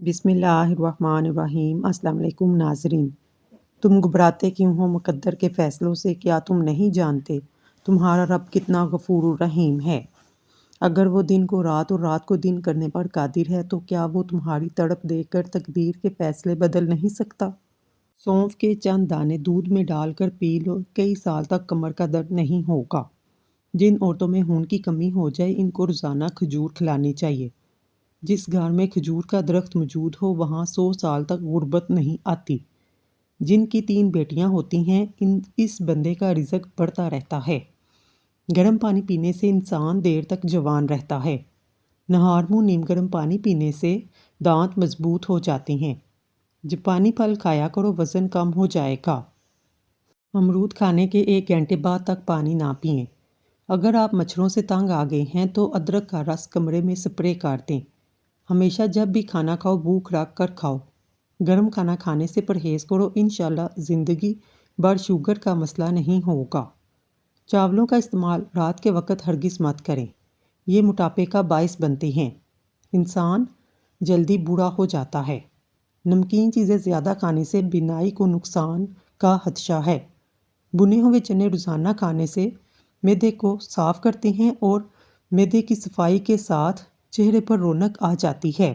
بسم اللہ الرحمن الرحیم۔ السلام علیکم ناظرین، تم گھبراتے کیوں ہو مقدر کے فیصلوں سے؟ کیا تم نہیں جانتے تمہارا رب کتنا غفور الرحیم ہے؟ اگر وہ دن کو رات اور رات کو دن کرنے پر قادر ہے تو کیا وہ تمہاری تڑپ دیکھ کر تقدیر کے فیصلے بدل نہیں سکتا؟ سونف کے چند دانے دودھ میں ڈال کر پی لو، کئی سال تک کمر کا درد نہیں ہوگا۔ جن عورتوں میں خون کی کمی ہو جائے ان کو روزانہ کھجور کھلانی چاہیے۔ جس گھر میں کھجور کا درخت موجود ہو وہاں 100 سال تک غربت نہیں آتی۔ جن کی 3 بیٹیاں ہوتی ہیں اس بندے کا رزق بڑھتا رہتا ہے۔ گرم پانی پینے سے انسان دیر تک جوان رہتا ہے۔ نہار منہ نیم گرم پانی پینے سے دانت مضبوط ہو جاتے ہیں۔ جاپانی پھل کھایا کرو، وزن کم ہو جائے گا۔ امرود کھانے کے 1 گھنٹے بعد تک پانی نہ پئیں۔ اگر آپ مچھروں سے تنگ آ گئے ہیں تو ادرک کا رس کمرے میں سپرے کر دیں۔ ہمیشہ جب بھی کھانا کھاؤ بھوک رکھ کر کھاؤ۔ گرم کھانا کھانے سے پرہیز کرو، انشاءاللہ زندگی بھر شوگر کا مسئلہ نہیں ہوگا۔ چاولوں کا استعمال رات کے وقت ہرگز مت کریں، یہ موٹاپے کا باعث بنتے ہیں۔ انسان جلدی بوڑھا ہو جاتا ہے۔ نمکین چیزیں زیادہ کھانے سے بینائی کو نقصان کا خدشہ ہے۔ بھنے ہوئے چنے روزانہ کھانے سے معدے کو صاف کرتے ہیں اور معدے کی صفائی کے ساتھ چہرے پر رونق آ جاتی ہے۔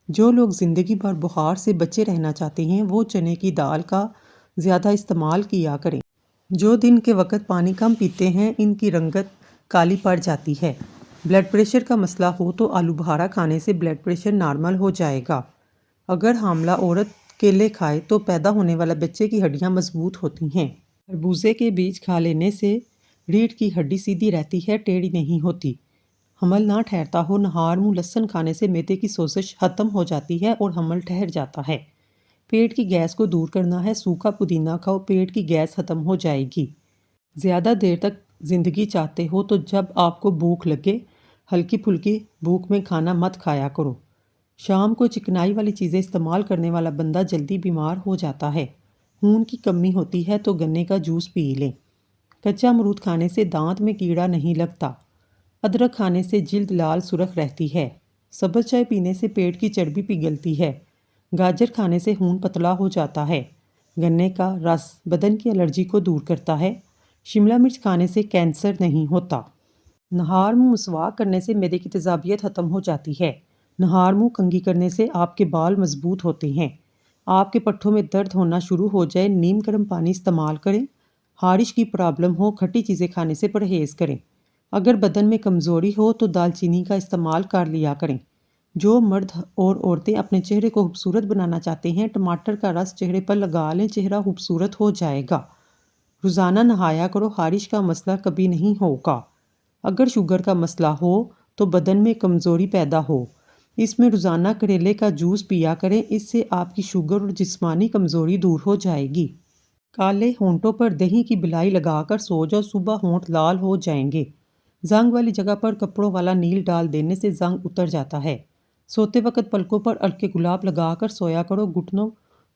جو لوگ زندگی بھر بخار سے بچے رہنا چاہتے ہیں وہ چنے کی دال کا زیادہ استعمال کیا کریں۔ جو دن کے وقت پانی کم پیتے ہیں ان کی رنگت کالی پڑ جاتی ہے۔ بلڈ پریشر کا مسئلہ ہو تو آلو بخارا کھانے سے بلڈ پریشر نارمل ہو جائے گا۔ اگر حاملہ عورت کیلے کھائے تو پیدا ہونے والا بچے کی ہڈیاں مضبوط ہوتی ہیں۔ خربوزے کے بیج کھا لینے سے ریڑھ کی ہڈی سیدھی رہتی ہے، ٹیڑھی نہیں ہوتی۔ حمل نہ ٹھہرتا ہو، نہار منہ لہسن کھانے سے معدے کی سوزش ختم ہو جاتی ہے اور حمل ٹھہر جاتا ہے۔ پیٹ کی گیس کو دور کرنا ہے، سوکھا پودینہ کھاؤ، پیٹ کی گیس ختم ہو جائے گی۔ زیادہ دیر تک زندگی چاہتے ہو تو جب آپ کو بھوک لگے ہلکی پھلکی بھوک میں کھانا مت کھایا کرو۔ شام کو چکنائی والی چیزیں استعمال کرنے والا بندہ جلدی بیمار ہو جاتا ہے۔ خون کی کمی ہوتی ہے تو گنے کا جوس پی لیں۔ کچا امرود کھانے سے دانت میں کیڑا نہیں لگتا۔ ادرک کھانے سے جلد لال سرخ رہتی ہے۔ سبز چائے پینے سے پیٹ کی چربی پگھلتی ہے۔ گاجر کھانے سے خون پتلا ہو جاتا ہے۔ گنے کا رس بدن کی الرجی کو دور کرتا ہے۔ شملہ مرچ کھانے سے کینسر نہیں ہوتا۔ نہار منہ مسواک کرنے سے معدے کی تیزابیت ختم ہو جاتی ہے۔ نہار منہ کنگھی کرنے سے آپ کے بال مضبوط ہوتے ہیں۔ آپ کے پٹھوں میں درد ہونا شروع ہو جائے نیم گرم پانی استعمال کریں۔ خارش کی پرابلم ہو کھٹی چیزیں کھانے سے پرہیز کریں۔ اگر بدن میں کمزوری ہو تو دال چینی کا استعمال کر لیا کریں۔ جو مرد اور عورتیں اپنے چہرے کو خوبصورت بنانا چاہتے ہیں ٹماٹر کا رس چہرے پر لگا لیں، چہرہ خوبصورت ہو جائے گا۔ روزانہ نہایا کرو، خارش کا مسئلہ کبھی نہیں ہوگا۔ اگر شوگر کا مسئلہ ہو تو بدن میں کمزوری پیدا ہو، اس میں روزانہ کریلے کا جوس پیا کریں، اس سے آپ کی شوگر اور جسمانی کمزوری دور ہو جائے گی۔ کالے ہونٹوں پر دہی کی بلائی لگا کر سو جاؤ، صبح ہونٹ لال ہو جائیں گے۔ زنگ والی جگہ پر کپڑوں والا نیل ڈال دینے سے زنگ اتر جاتا ہے۔ سوتے وقت پلکوں پر ہلکے گلاب لگا کر سویا کرو، گھٹنوں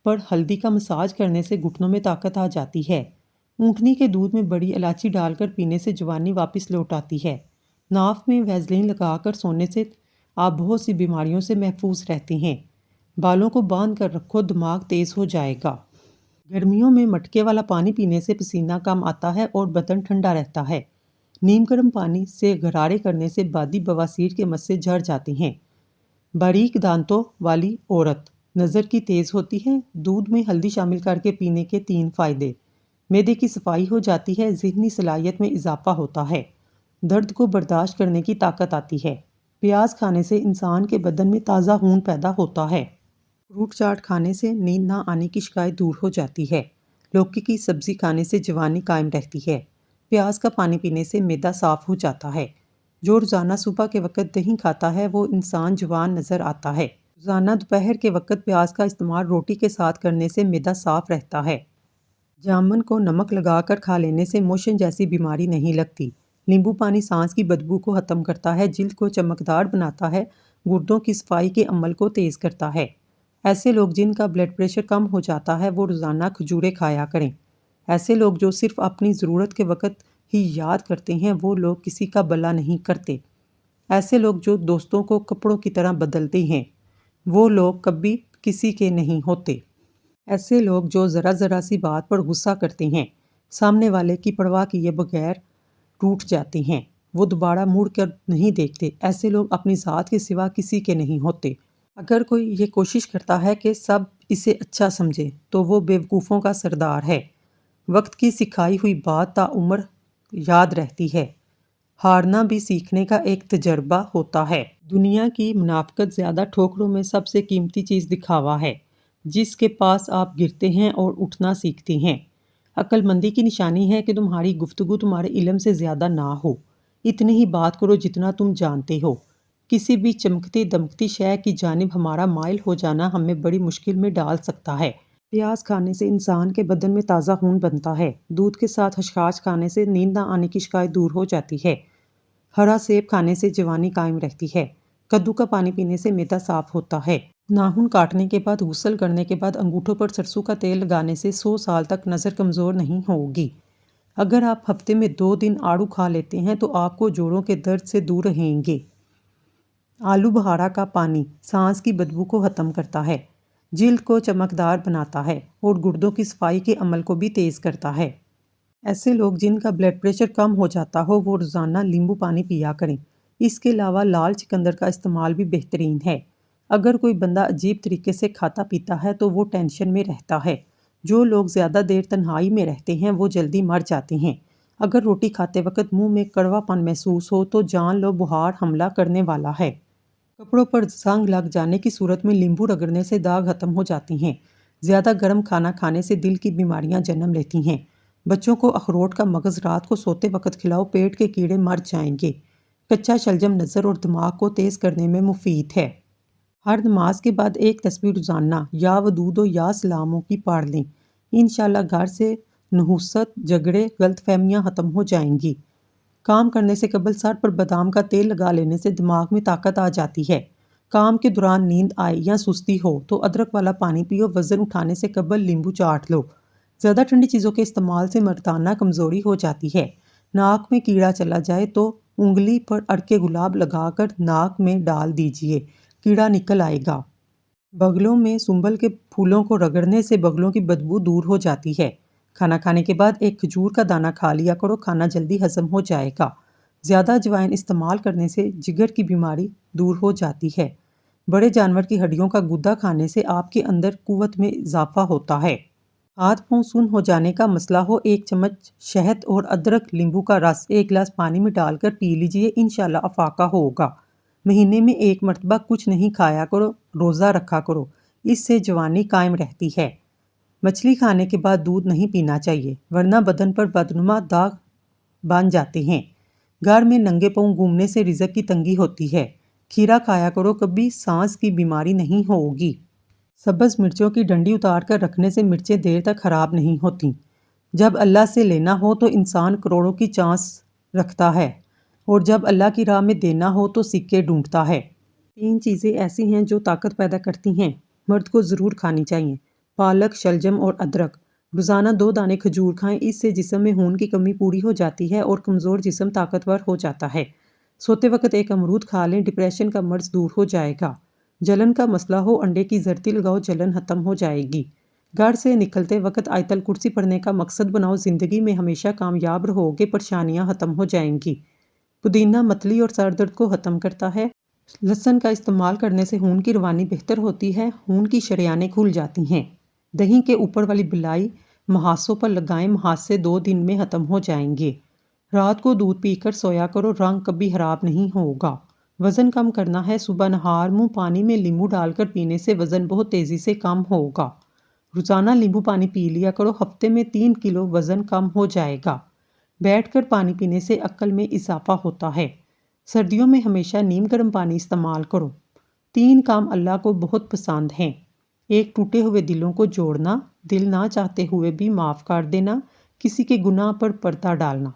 پر ہلدی کا مساج کرنے سے گھٹنوں میں طاقت آ جاتی ہے۔ اونٹنی کے دودھ میں بڑی الائچی ڈال کر پینے سے جوانی واپس لوٹ آتی ہے۔ ناف میں ویزلین لگا کر سونے سے آپ بہت سی بیماریوں سے محفوظ رہتے ہیں۔ بالوں کو باندھ کر رکھو، دماغ تیز ہو جائے گا۔ گرمیوں میں مٹکے والا پانی پینے سے پسینہ کم آتا ہے اور بدن ٹھنڈا رہتا ہے۔ نیم گرم پانی سے غرارے کرنے سے بادی بواسیر کے مسئلے جھڑ جاتے ہیں۔ باریک دانتوں والی عورت نظر کی تیز ہوتی ہے۔ دودھ میں ہلدی شامل کر کے پینے کے 3 فائدے: معدے کی صفائی ہو جاتی ہے، ذہنی صلاحیت میں اضافہ ہوتا ہے، درد کو برداشت کرنے کی طاقت آتی ہے۔ پیاز کھانے سے انسان کے بدن میں تازہ خون پیدا ہوتا ہے۔ فروٹ چاٹ کھانے سے نیند نہ آنے کی شکایت دور ہو جاتی ہے۔ لوکی کی سبزی کھانے سے جوانی قائم رہتی ہے۔ پیاز کا پانی پینے سے معدہ صاف ہو جاتا ہے۔ جو روزانہ صبح کے وقت دہی کھاتا ہے وہ انسان جوان نظر آتا ہے۔ روزانہ دوپہر کے وقت پیاز کا استعمال روٹی کے ساتھ کرنے سے معدہ صاف رہتا ہے۔ جامن کو نمک لگا کر کھا لینے سے موشن جیسی بیماری نہیں لگتی۔ لیمبو پانی سانس کی بدبو کو ختم کرتا ہے، جلد کو چمکدار بناتا ہے، گردوں کی صفائی کے عمل کو تیز کرتا ہے۔ ایسے لوگ جن کا بلڈ پریشر کم ہو جاتا ہے وہ روزانہ کھجوریں کھایا کریں۔ ایسے لوگ جو صرف اپنی ضرورت کے وقت ہی یاد کرتے ہیں وہ لوگ کسی کا بھلا نہیں کرتے۔ ایسے لوگ جو دوستوں کو کپڑوں کی طرح بدلتے ہیں وہ لوگ کبھی کسی کے نہیں ہوتے۔ ایسے لوگ جو ذرا ذرا سی بات پر غصہ کرتے ہیں، سامنے والے کی پرواہ کیے بغیر ٹوٹ جاتے ہیں، وہ دوبارہ مڑ کر نہیں دیکھتے، ایسے لوگ اپنی ذات کے سوا کسی کے نہیں ہوتے۔ اگر کوئی یہ کوشش کرتا ہے کہ سب اسے اچھا سمجھے تو وہ بیوقوفوں کا سردار ہے۔ وقت کی سکھائی ہوئی بات تعمر یاد رہتی ہے۔ ہارنا بھی سیکھنے کا ایک تجربہ ہوتا ہے۔ دنیا کی منافقت زیادہ ٹھوکروں میں سب سے قیمتی چیز دکھاوا ہے، جس کے پاس آپ گرتے ہیں اور اٹھنا سیکھتے ہیں۔ عقل مندی کی نشانی ہے کہ تمہاری گفتگو تمہارے علم سے زیادہ نہ ہو۔ اتنی ہی بات کرو جتنا تم جانتے ہو۔ کسی بھی چمکتی دمکتی شے کی جانب ہمارا مائل ہو جانا ہمیں بڑی مشکل میں ڈال سکتا ہے۔ پیاز کھانے سے انسان کے بدن میں تازہ خون بنتا ہے۔ دودھ کے ساتھ خشخاش کھانے سے نیند نہ آنے کی شکایت دور ہو جاتی ہے۔ ہرا سیب کھانے سے جوانی قائم رہتی ہے۔ کدو کا پانی پینے سے معدہ صاف ہوتا ہے۔ ناخن کاٹنے کے بعد غسل کرنے کے بعد انگوٹھوں پر سرسوں کا تیل لگانے سے 100 سال تک نظر کمزور نہیں ہوگی۔ اگر آپ ہفتے میں 2 دن آڑو کھا لیتے ہیں تو آپ کو جوڑوں کے درد سے دور رہیں گے۔ آلو بخارا کا پانی سانس کی بدبو کو ختم کرتا ہے، جلد کو چمکدار بناتا ہے اور گردوں کی صفائی کے عمل کو بھی تیز کرتا ہے۔ ایسے لوگ جن کا بلڈ پریشر کم ہو جاتا ہو وہ روزانہ لیمبو پانی پیا کریں۔ اس کے علاوہ لال چقندر کا استعمال بھی بہترین ہے۔ اگر کوئی بندہ عجیب طریقے سے کھاتا پیتا ہے تو وہ ٹینشن میں رہتا ہے۔ جو لوگ زیادہ دیر تنہائی میں رہتے ہیں وہ جلدی مر جاتے ہیں۔ اگر روٹی کھاتے وقت منہ میں کڑوا پن محسوس ہو تو جان لو بخار حملہ کرنے والا ہے۔ کپڑوں پر زنگ لگ جانے کی صورت میں لیمبو رگڑنے سے داغ ختم ہو جاتے ہیں۔ زیادہ گرم کھانا کھانے سے دل کی بیماریاں جنم لیتی ہیں۔ بچوں کو اخروٹ کا مغز رات کو سوتے وقت کھلاؤ، پیٹ کے کیڑے مر جائیں گے۔ کچا شلجم نظر اور دماغ کو تیز کرنے میں مفید ہے۔ ہر نماز کے بعد ایک تسبیح روزانہ یا ودود و یا سلاموں کی پڑھ لیں۔ انشاءاللہ گھر سے نحوست، جھگڑے، غلط فہمیاں ختم ہو جائیں گی۔ کام کرنے سے قبل سر پر بادام کا تیل لگا لینے سے دماغ میں طاقت آ جاتی ہے۔ کام کے دوران نیند آئے یا سستی ہو تو ادرک والا پانی پیو، وزن اٹھانے سے قبل لیمبو چاٹ لو۔ زیادہ ٹھنڈی چیزوں کے استعمال سے مردانہ کمزوری ہو جاتی ہے۔ ناک میں کیڑا چلا جائے تو انگلی پر عرق گلاب لگا کر ناک میں ڈال دیجئے، کیڑا نکل آئے گا۔ بغلوں میں سنبل کے پھولوں کو رگڑنے سے بغلوں کی بدبو دور ہو جاتی ہے۔ کھانا کھانے کے بعد ایک کھجور کا دانہ کھا لیا کرو، کھانا جلدی ہضم ہو جائے گا۔ زیادہ اجوائن استعمال کرنے سے جگر کی بیماری دور ہو جاتی ہے۔ بڑے جانور کی ہڈیوں کا گودا کھانے سے آپ کے اندر قوت میں اضافہ ہوتا ہے۔ ہاتھ پاؤں سن ہو جانے کا مسئلہ ہو، 1 چمچ شہد اور ادرک لیمبو کا رس 1 گلاس پانی میں ڈال کر پی لیجئے، انشاءاللہ افاقہ ہوگا۔ مہینے میں 1 مرتبہ کچھ نہیں کھایا کرو، روزہ رکھا کرو، اس سے جوانی قائم رہتی ہے۔ مچھلی کھانے کے بعد دودھ نہیں پینا چاہیے ورنہ بدن پر بدنما داغ بن جاتے ہیں۔ گھر میں ننگے پاؤں گھومنے سے رزق کی تنگی ہوتی ہے۔ کھیرا کھایا کرو، کبھی سانس کی بیماری نہیں ہوگی۔ سبز مرچوں کی ڈنڈی اتار کر رکھنے سے مرچیں دیر تک خراب نہیں ہوتیں۔ جب اللہ سے لینا ہو تو انسان کروڑوں کی چانس رکھتا ہے اور جب اللہ کی راہ میں دینا ہو تو سکے ڈھونڈتا ہے۔ 3 چیزیں ایسی ہیں جو طاقت پیدا کرتی ہیں، مرد کو ضرور کھانی چاہیے: پالک، شلجم اور ادرک۔ روزانہ 2 دانے کھجور کھائیں، اس سے جسم میں خون کی کمی پوری ہو جاتی ہے اور کمزور جسم طاقتور ہو جاتا ہے۔ سوتے وقت 1 امرود کھا لیں، ڈپریشن کا مرض دور ہو جائے گا۔ جلن کا مسئلہ ہو، انڈے کی زرتی لگاؤ، جلن ختم ہو جائے گی۔ گھر سے نکلتے وقت آیت الکرسی پڑھنے کا مقصد بناؤ، زندگی میں ہمیشہ کامیاب رہو گے، پریشانیاں ختم ہو جائیں گی۔ پودینہ متلی اور سر درد کو ختم کرتا ہے۔ لہسن کا استعمال کرنے سے خون کی روانی بہتر ہوتی ہے، خون کی شریانیں کھل جاتی ہیں۔ دہی کے اوپر والی بلائی محاسوں پر لگائیں، محاسے 2 دن میں ختم ہو جائیں گے۔ رات کو دودھ پی کر سویا کرو، رنگ کبھی خراب نہیں ہوگا۔ وزن کم کرنا ہے، صبح نہار منہ پانی میں لیمبو ڈال کر پینے سے وزن بہت تیزی سے کم ہوگا۔ روزانہ لیمبو پانی پی لیا کرو، ہفتے میں 3 کلو وزن کم ہو جائے گا۔ بیٹھ کر پانی پینے سے عقل میں اضافہ ہوتا ہے۔ سردیوں میں ہمیشہ نیم گرم پانی استعمال کرو۔ 3 کام اللہ کو بہت پسند ہیں: 1 ٹوٹے ہوئے دلوں کو جوڑنا، دل نہ چاہتے ہوئے بھی معاف کر دینا، کسی کے گناہ پر پردہ ڈالنا۔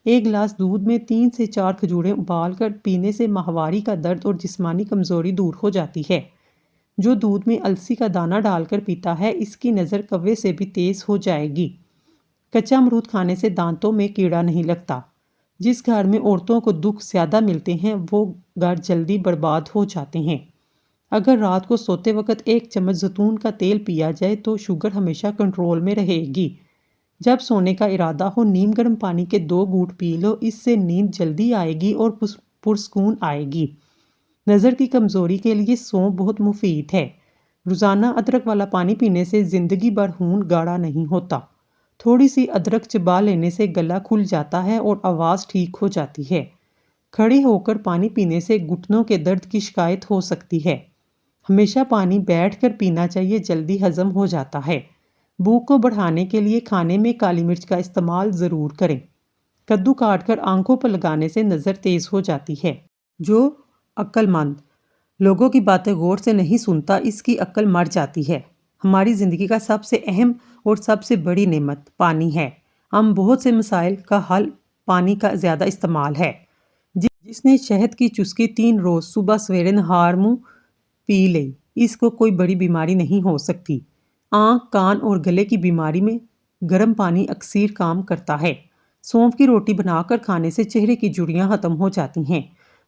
1 گلاس دودھ میں 3 سے 4 کھجوریں ابال کر پینے سے ماہواری کا درد اور جسمانی کمزوری دور ہو جاتی ہے۔ جو دودھ میں السی کا دانہ ڈال کر پیتا ہے، اس کی نظر کوے سے بھی تیز ہو جائے گی۔ کچا امرود کھانے سے دانتوں میں کیڑا نہیں لگتا۔ جس گھر میں عورتوں کو دکھ زیادہ ملتے ہیں وہ گھر جلدی برباد ہو جاتے ہیں۔ اگر رات کو سوتے وقت 1 چمچ زیتون کا تیل پیا جائے تو شوگر ہمیشہ کنٹرول میں رہے گی۔ جب سونے کا ارادہ ہو نیم گرم پانی کے 2 گھونٹ پی لو، اس سے نیند جلدی آئے گی اور پرسکون آئے گی۔ نظر کی کمزوری کے لیے سونف بہت مفید ہے۔ روزانہ ادرک والا پانی پینے سے زندگی بھر خون گاڑھا نہیں ہوتا۔ تھوڑی سی ادرک چبا لینے سے گلا کھل جاتا ہے اور آواز ٹھیک ہو جاتی ہے۔ کھڑے ہو کر پانی پینے سے گھٹنوں کے درد کی شکایت ہو سکتی ہے۔ ہمیشہ پانی بیٹھ کر پینا چاہیے، جلدی ہضم ہو جاتا ہے۔ بھوک کو بڑھانے کے لیے کھانے میں کالی مرچ کا استعمال ضرور کریں۔ کدو کاٹ کر آنکھوں پر لگانے سے نظر تیز ہو جاتی ہے۔ جو عقل مند لوگوں کی باتیں غور سے نہیں سنتا، اس کی عقل مر جاتی ہے۔ ہماری زندگی کا سب سے اہم اور سب سے بڑی نعمت پانی ہے۔ ہم بہت سے مسائل کا حل پانی کا زیادہ استعمال ہے۔ جس نے شہد کی چسکی 3 روز صبح سویرے نہار منہ پی لی، اس کو کوئی بڑی بیماری نہیں ہو سکتی۔ آنکھ، کان اور گلے کی بیماری میں گرم پانی اکثر کام کرتا ہے۔ سونف کی روٹی بنا کر کھانے سے چہرے کی جھریاں ختم ہو جاتی ہیں۔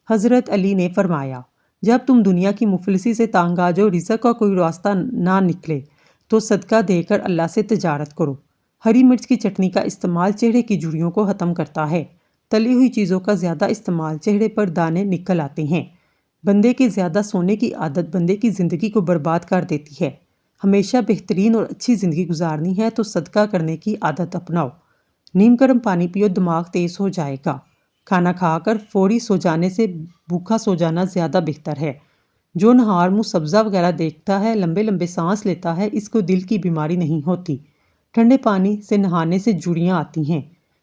حضرت علی نے فرمایا، جب تم دنیا کی مفلسی سے تنگ آ جاؤ، رزق کا کوئی راستہ نہ نکلے، تو صدقہ دے کر اللہ سے تجارت کرو۔ ہری مرچ کی چٹنی کا استعمال چہرے کی جھریوں کو ختم کرتا ہے۔ تلی ہوئی چیزوں کا زیادہ استعمال چہرے پر دانے نکل آتے ہیں۔ بندے کے زیادہ سونے کی عادت بندے کی زندگی کو برباد کر دیتی ہے۔ ہمیشہ بہترین اور اچھی زندگی گزارنی ہے تو صدقہ کرنے کی عادت اپناؤ۔ نیم گرم پانی پیو، دماغ تیز ہو جائے گا۔ کھانا کھا کر فوری سو جانے سے بھوکا سو جانا زیادہ بہتر ہے۔ جو نہار منہ سبزہ وغیرہ دیکھتا ہے، لمبے لمبے سانس لیتا ہے، اس کو دل کی بیماری نہیں ہوتی۔ ٹھنڈے پانی سے نہانے سے جھریاں آتی ہیں۔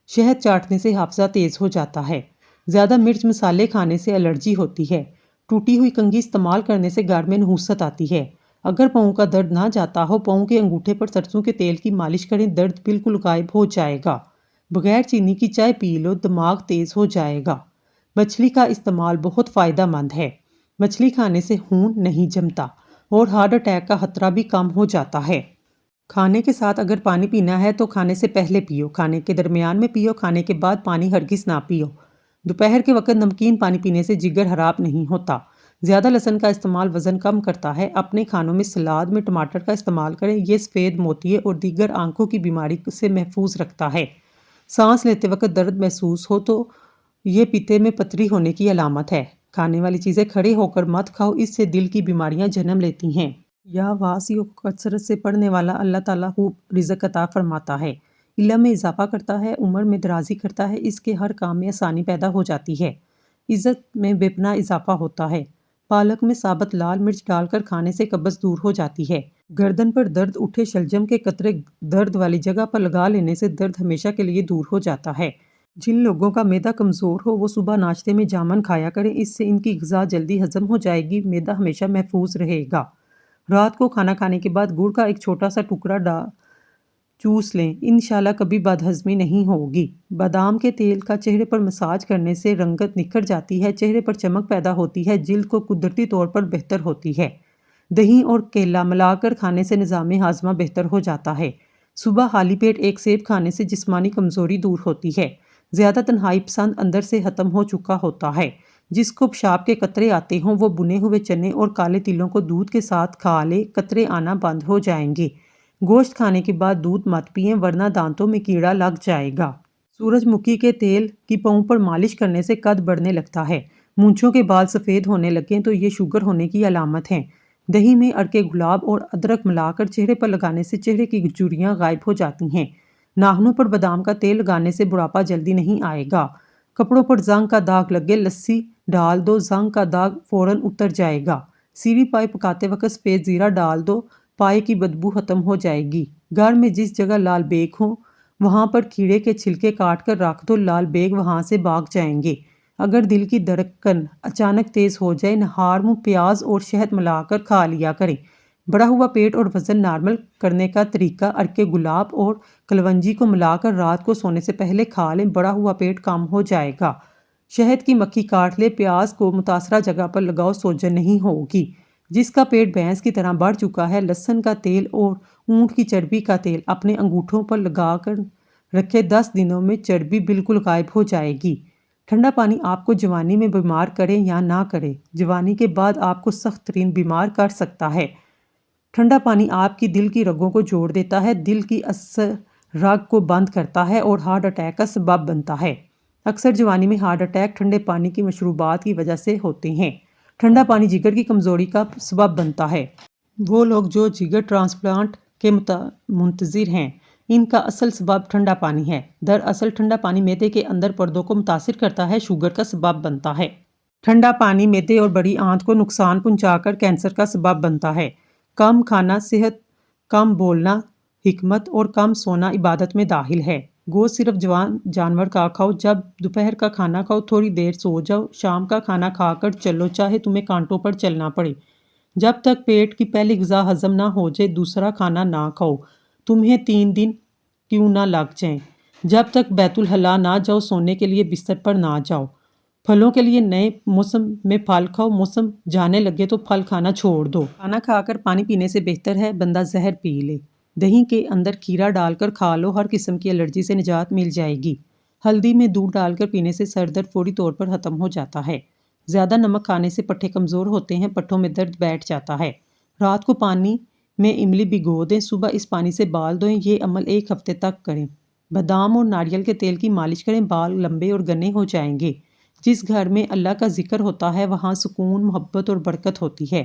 شہد چاٹنے سے حافظہ تیز ہو جاتا ہے۔ زیادہ مرچ مسالے کھانے سے الرجی ہوتی ہے۔ ٹوٹی ہوئی کنگھی استعمال کرنے سے گھر میں نحوست آتی ہے۔ اگر پاؤں کا درد نہ جاتا ہو، پاؤں کے انگوٹھے پر سرسوں کے تیل کی مالش کریں، درد بالکل غائب ہو جائے گا۔ بغیر چینی کی چائے پی لو، دماغ تیز ہو جائے گا۔ مچھلی کا استعمال بہت فائدہ مند ہے۔ مچھلی کھانے سے خون نہیں جمتا اور ہارٹ اٹیک کا خطرہ بھی کم ہو جاتا ہے۔ کھانے کے ساتھ اگر پانی پینا ہے تو کھانے سے پہلے پیو، کھانے کے درمیان میں پیو، کھانے کے بعد پانی ہرگز نہ پیو۔ دوپہر کے وقت نمکین پانی پینے سے جگر خراب نہیں ہوتا۔ زیادہ لہسن کا استعمال وزن کم کرتا ہے۔ اپنے کھانوں میں سلاد میں ٹماٹر کا استعمال کریں، یہ سفید موتیے اور دیگر آنکھوں کی بیماری سے محفوظ رکھتا ہے۔ سانس لیتے وقت درد محسوس ہو تو یہ پیتے میں پتھری ہونے کی علامت ہے۔ کھانے والی چیزیں کھڑے ہو کر مت کھاؤ، اس سے دل کی بیماریاں جنم لیتی ہیں۔ یا واسیع کثرت سے پڑھنے والا اللہ تعالیٰ خوب رزق عطا فرماتا ہے، علم میں اضافہ کرتا ہے، عمر میں درازی کرتا ہے، اس کے ہر کام میں آسانی پیدا ہو جاتی ہے، عزت میں بے پناہ اضافہ ہوتا ہے۔ پالک میں ثابت لال مرچ ڈال کر کھانے سے قبض دور ہو جاتی ہے۔ گردن پر درد اٹھے، شلجم کے قطرے درد والی جگہ پر لگا لینے سے درد ہمیشہ کے لیے دور ہو جاتا ہے۔ جن لوگوں کا معدہ کمزور ہو وہ صبح ناشتے میں جامن کھایا کریں، اس سے ان کی غذا جلدی ہضم ہو جائے گی، معدہ ہمیشہ محفوظ رہے گا۔ رات کو کھانا کھانے کے بعد گڑ کا ایک چھوٹا سا ٹکڑا چوس لیں، انشاءاللہ کبھی بدہضمی نہیں ہوگی۔ بادام کے تیل کا چہرے پر مساج کرنے سے رنگت نکھر جاتی ہے، چہرے پر چمک پیدا ہوتی ہے، جلد کو قدرتی طور پر بہتر ہوتی ہے۔ دہی اور کیلا ملا کر کھانے سے نظام ہاضمہ بہتر ہو جاتا ہے۔ صبح خالی پیٹ ایک سیب کھانے سے جسمانی کمزوری دور ہوتی ہے۔ زیادہ تنہائی پسند اندر سے ختم ہو چکا ہوتا ہے۔ جس کو پیشاب کے قطرے آتے ہوں وہ بنے ہوئے چنے اور کالے تلوں کو دودھ کے ساتھ کھا لے، قطرے آنا بند ہو جائیں گے۔ گوشت کھانے کے بعد دودھ مت پئیں ورنہ دانتوں میں کیڑا لگ جائے گا۔ سورج مکھی کے تیل کی پاؤں پر مالش کرنے سے قد بڑھنے لگتا ہے۔ مونچھوں کے بال سفید ہونے لگیں تو یہ شوگر ہونے کی علامت ہے۔ دہی میں عرق گلاب اور ادرک ملا کر چہرے پر لگانے سے چہرے کی جھریاں غائب ہو جاتی ہیں۔ ناخنوں پر بادام کا تیل لگانے سے بڑھاپا جلدی نہیں آئے گا۔ کپڑوں پر زنگ کا داغ لگے، لسی ڈال دو، زنگ کا داغ فوراً اتر جائے گا۔ سیری پائے پکاتے وقت سفید زیرہ ڈال دو، پائے کی بدبو ختم ہو جائے گی۔ گھر میں جس جگہ لال بیگ ہوں وہاں پر کیڑے کے چھلکے کاٹ کر رکھ دو، لال بیگ وہاں سے بھاگ جائیں گے۔ اگر دل کی دھڑکن اچانک تیز ہو جائے، نہار منہ پیاز اور شہد ملا کر کھا لیا کریں۔ بڑھا ہوا پیٹ اور وزن نارمل کرنے کا طریقہ عرق گلاب اور کلونجی کو ملا کر رات کو سونے سے پہلے کھا لیں، بڑھا ہوا پیٹ کم ہو جائے گا۔ شہد کی مکھی کاٹ لے، پیاز کو متاثرہ جگہ پر لگاؤ، سوجن نہیں ہوگی۔ جس کا پیٹ بھینس کی طرح بڑھ چکا ہے، لہسن کا تیل اور اونٹ کی چربی کا تیل اپنے انگوٹھوں پر لگا کر رکھے، 10 دنوں میں چربی بالکل غائب ہو جائے گی۔ ٹھنڈا پانی آپ کو جوانی میں بیمار کرے یا نہ کرے، جوانی کے بعد آپ کو سخت ترین بیمار کر سکتا ہے۔ ٹھنڈا پانی آپ کی دل کی رگوں کو جوڑ دیتا ہے، دل کی اثر رگ کو بند کرتا ہے اور ہارٹ اٹیک کا سبب بنتا ہے۔ اکثر جوانی میں ہارٹ اٹیک ٹھنڈے پانی کی مشروبات کی وجہ سے ہوتے ہیں۔ ٹھنڈا پانی جگر کی کمزوری کا سبب بنتا ہے۔ وہ لوگ جو جگر ٹرانسپلانٹ کے منتظر ہیں، ان کا اصل سبب ٹھنڈا پانی ہے۔ دراصل ٹھنڈا پانی معدے کے اندر پردوں کو متاثر کرتا ہے، شوگر کا سبب بنتا ہے۔ ٹھنڈا پانی معدے اور بڑی آنت کو نقصان پہنچا کر کینسر کا سبب بنتا ہے۔ کم کھانا صحت، کم بولنا حکمت اور کم سونا عبادت میں داخل ہے۔ گوشت صرف جوان جانور کا کھاؤ، جب دوپہر کا کھانا کھاؤ تھوڑی دیر سو جاؤ، شام کا کھانا کھا کر چلو چاہے تمہیں کانٹوں پر چلنا پڑے۔ جب تک پیٹ کی پہلی غذا ہضم نہ ہو جائے دوسرا کھانا نہ کھاؤ، تمہیں 3 دن کیوں نہ لگ جائیں۔ جب تک بیت الخلا نہ جاؤ سونے کے لیے بستر پر نہ جاؤ۔ پھلوں کے لیے نئے موسم میں پھل کھاؤ، موسم جانے لگے تو پھل کھانا چھوڑ دو۔ کھانا کھا کر پانی پینے سے بہتر ہے بندہ زہر پی لے۔ دہی کے اندر کھیرا ڈال کر کھا لو، ہر قسم کی الرجی سے نجات مل جائے گی۔ ہلدی میں دودھ ڈال کر پینے سے سر درد فوری طور پر ختم ہو جاتا ہے۔ زیادہ نمک کھانے سے پٹھے کمزور ہوتے ہیں، پٹھوں میں درد بیٹھ جاتا ہے۔ رات کو پانی میں املی بھگو دیں، صبح اس پانی سے بال دھوئیں، یہ عمل 1 ہفتے تک کریں۔ بادام اور ناریل کے تیل کی مالش کریں، بال لمبے اور گھنے ہو جائیں گے۔ جس گھر میں اللہ کا ذکر ہوتا ہے وہاں سکون، محبت اور برکت ہوتی ہے۔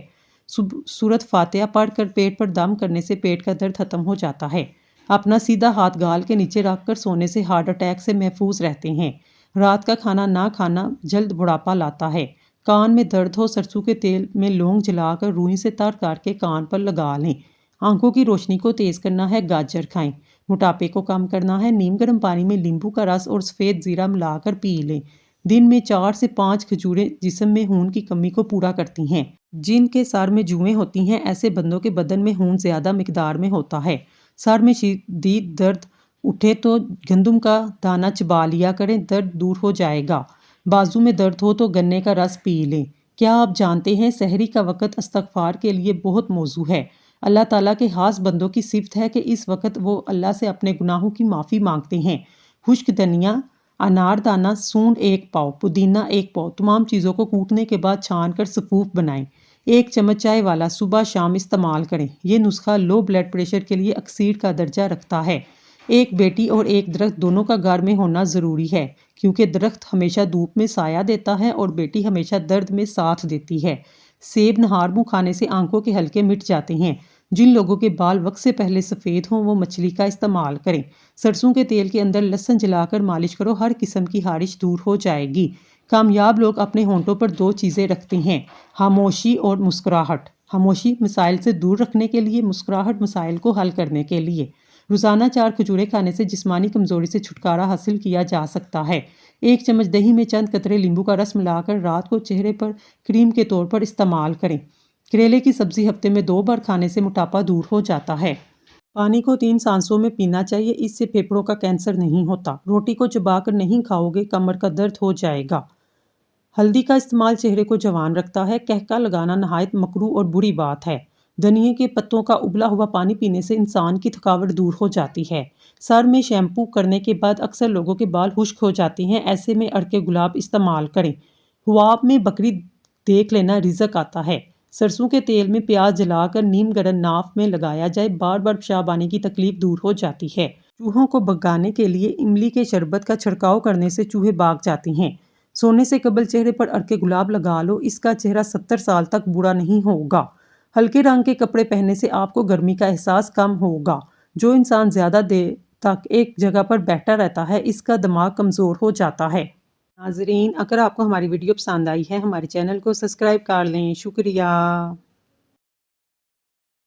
سورۃ فاتحہ پڑھ کر پیٹ پر دم کرنے سے پیٹ کا درد ختم ہو جاتا ہے۔ اپنا سیدھا ہاتھ گال کے نیچے رکھ کر سونے سے ہارٹ اٹیک سے محفوظ رہتے ہیں۔ رات کا کھانا نہ کھانا جلد بڑھاپا لاتا ہے۔ کان میں درد ہو سرسوں کے تیل میں لونگ جلا کر روئی سے تر کر کے کان پر لگا لیں۔ آنکھوں کی روشنی کو تیز کرنا ہے گاجر کھائیں۔ موٹاپے کو کم کرنا ہے نیم گرم پانی میں لیمبو کا رس اور سفید زیرہ ملا کر پی لیں۔ دن میں 4 سے 5 کھجوریں جسم میں خون کی کمی کو پورا کرتی ہیں۔ جن کے سر میں جوئیں ہوتی ہیں ایسے بندوں کے بدن میں خون زیادہ مقدار میں ہوتا ہے۔ سر میں شدید درد اٹھے تو گندم کا دانہ چبا لیا کریں، درد دور ہو جائے گا۔ بازو میں درد ہو تو گنے کا رس پی لیں۔ کیا آپ جانتے ہیں سحری کا وقت استغفار کے لیے بہت موزوں ہے۔ اللہ تعالیٰ کے خاص بندوں کی صفت ہے کہ اس وقت وہ اللہ سے اپنے گناہوں کی معافی مانگتے ہیں۔ خشک دھنیا، انار دانہ، سونڈ 1 پاؤ، پودینہ 1 پاؤ، تمام چیزوں کو کوٹنے کے بعد چھان کر سفوف بنائیں۔ 1 چمچ چائے والا صبح شام استعمال کریں۔ یہ نسخہ لو بلڈ پریشر کے لیے اکسیڈ کا درجہ رکھتا ہے۔ ایک بیٹی اور ایک درخت دونوں کا گھر میں ہونا ضروری ہے، کیونکہ درخت ہمیشہ دھوپ میں سایہ دیتا ہے اور بیٹی ہمیشہ درد میں ساتھ دیتی ہے۔ سیب نہار منہ کھانے سے آنکھوں کے حلقے مٹ جاتے ہیں۔ جن لوگوں کے بال وقت سے پہلے سفید ہوں وہ مچھلی کا استعمال کریں۔ سرسوں کے تیل کے اندر لہسن جلا کر مالش کرو، ہر قسم کی خارش دور ہو جائے گی۔ کامیاب لوگ اپنے ہونٹوں پر 2 چیزیں رکھتے ہیں، خاموشی اور مسکراہٹ۔ خاموشی مسائل سے دور رکھنے کے لیے، مسکراہٹ مسائل کو حل کرنے کے لیے۔ روزانہ 4 کھجوریں کھانے سے جسمانی کمزوری سے چھٹکارا حاصل کیا جا سکتا ہے۔ 1 چمچ دہی میں چند قطرے لیمبو کا رس ملا کر رات کو چہرے پر کریم کے طور پر استعمال کریں۔ کریلے کی سبزی ہفتے میں 2 بار کھانے سے موٹاپا دور ہو جاتا ہے۔ پانی کو 3 سانسوں میں پینا چاہیے، اس سے پھیپھڑوں کا کینسر نہیں ہوتا۔ روٹی کو چبا کر نہیں کھاؤ گے کمر کا درد ہو جائے گا۔ ہلدی کا استعمال چہرے کو جوان رکھتا ہے۔ قہقہ لگانا نہایت مکروہ اور بری بات ہے۔ دھنیا کے پتوں کا ابلا ہوا پانی پینے سے انسان کی تھکاوٹ دور ہو جاتی ہے۔ سر میں شیمپو کرنے کے بعد اکثر لوگوں کے بال خشک ہو جاتے ہیں، ایسے میں عرق گلاب استعمال کریں۔ خواب میں بکری دیکھ لینا رزق آتا ہے۔ سرسوں کے تیل میں پیاز جلا کر نیم گرم ناف میں لگایا جائے، بار بار پیشاب آنے کی تکلیف دور ہو جاتی ہے۔ چوہوں کو بھگانے کے لیے املی کے شربت کا چھڑکاؤ کرنے سے چوہے بھاگ جاتے ہیں۔ سونے سے قبل چہرے پر عرق گلاب لگا لو، اس کا چہرہ 70 سال تک بوڑھا نہیں ہوگا۔ ہلکے رنگ کے کپڑے پہننے سے آپ کو گرمی کا احساس کم ہوگا۔ جو انسان زیادہ دیر تک ایک جگہ پر بیٹھا رہتا ہے اس کا دماغ کمزور ہو جاتا ہے۔ ناظرین، اگر آپ کو ہماری ویڈیو پسند آئی ہے ہمارے چینل کو سبسکرائب کر لیں۔ شکریہ۔